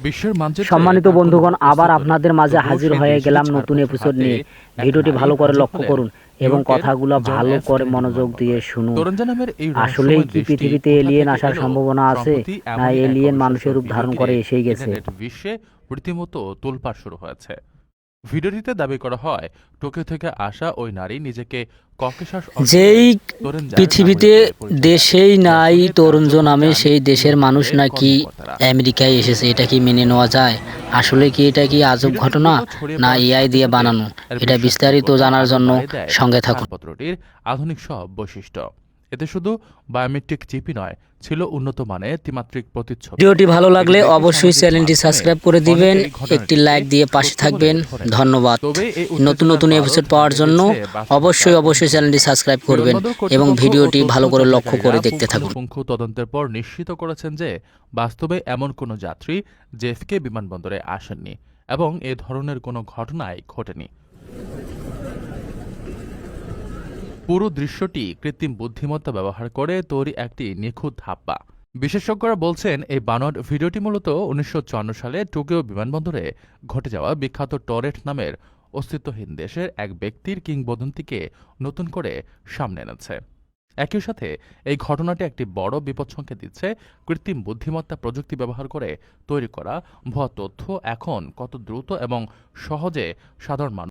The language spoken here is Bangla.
বিশ্বের মানচিত্রে সম্মানিত তার কোনো বন্ধুগণ, আবার অস্তিত্ব নেই। আপনাদের মাঝে তবুও হাজির সেই হয়ে দেশটি গেলাম নতুন ছাড়পত্র এপিসোড হাতে নিয়ে। এক ভিডিওটি নারী ভালো করে হাজির লক্ষ্য হলেন করুন এবং নিউইয়র্কের কথাগুলো জন ভালো এফ করে কেনেডি মনোযোগ দিয়ে বিমানবন্দরে। শুনুন। তরুঞ্জা নামের এই আসলেই রহস্যময় কি দেশটি পৃথিবীতে কোথা এলিয়েন থেকে আসার এলো? সম্ভাবনা আছে, সম্প্রতি না এমনই এক এলিয়েন মানুষের অবিশ্বাস্য রূপ ভিডিও ধারণ দিয়ে করে এসেই গেছে? ইন্টারনেট বিশ্বে রীতিমতো তোলপাড় শুরু হয়েছে। ভিডিওটিতে দাবি করা হয় টোকিও থেকে আসা ওই নারী নিজেকে ককেশাস অঞ্চলের যেই তোরেনজার নাগরিক পৃথিবীতে বলে পরিচয় দেন, দেশেই যা নাই শুনে তরুঞ্জ তাজ্জব হয়ে নামে যান সেই দেশের মানুষ নিরাপত্তার নাকি কর্মকর্তারা। আমেরিকায় এসেছে, এটা কি মেনে নেওয়া যায়? আসলে কি এটা কি আজব ভিডিওটি ঘটনা, দ্রুত ছড়িয়ে না পড়ার এআই সাথে দিয়ে সাথে বানানো? এর এটা বিস্তারিত বিশ্বাসযোগ্যতা জানার আরও জন্য বাড়িয়ে দেয় সঙ্গে থাকুন। ছাড়পত্রটির আধুনিক সব বৈশিষ্ট্য। এতে শুধু বায়োমেট্রিক চিপই নয়, ছিল উন্নত মানের ত্রিমাত্রিক প্রতিচ্ছবি। ভিডিওটি ভালো এটি লাগলে দেখে অবশ্যই সামাজিক চ্যানেলটি মাধ্যমে সাবস্ক্রাইব করে দিবেন, অনেকেই একটি ঘটনাটিকে লাইক দিয়ে পাশে সত্য বলে থাকবেন। ধরে নেন। ধন্যবাদ। তবে এই নতুন উত্তেজনার নতুন পারদ এপিসোড পাওয়ার ঢাকা জন্য গেছে বাস্তবতার অবশ্যই চ্যানেলটি অনুসরণে। সাবস্ক্রাইব করবেন বিমানবন্দর এবং কর্তৃপক্ষ ও ভিডিওটি তথ্য ভালো করে লক্ষ্য যাচাইকারীরা করে দেখতে থাকুন। পুঙ্খানুপুঙ্খ তদন্তের পর নিশ্চিত করেছেন যে বাস্তবে এমন কোনো যাত্রী জেএফকে বিমানবন্দরে আসেননি এবং এ ধরনের কোনো ঘটনাই ঘটেনি। পুরো দৃশ্যটি কৃত্রিম বুদ্ধিমত্তা ব্যবহার করে তৈরি একটি নিখুঁত ধাপ্পা। বিশেষজ্ঞরা বলছেন এই বানোয়াট ভিডিওটি মূলত ১৯৫৪ সালে টোকিও বিমানবন্দরে ঘটে যাওয়া বিখ্যাত টরেট নামের অস্তিত্বহীন দেশের এক ব্যক্তির কিংবদন্তিকে নতুন করে সামনে এনেছে। একই সাথে এই ঘটনাটি একটি বড় বিপদসংকেত দিচ্ছে। কৃত্রিম বুদ্ধিমত্তা প্রযুক্তি ব্যবহার করে তৈরি করা ভুয়া তথ্য এখন কত দ্রুত এবং সহজে সাধারণ মানুষ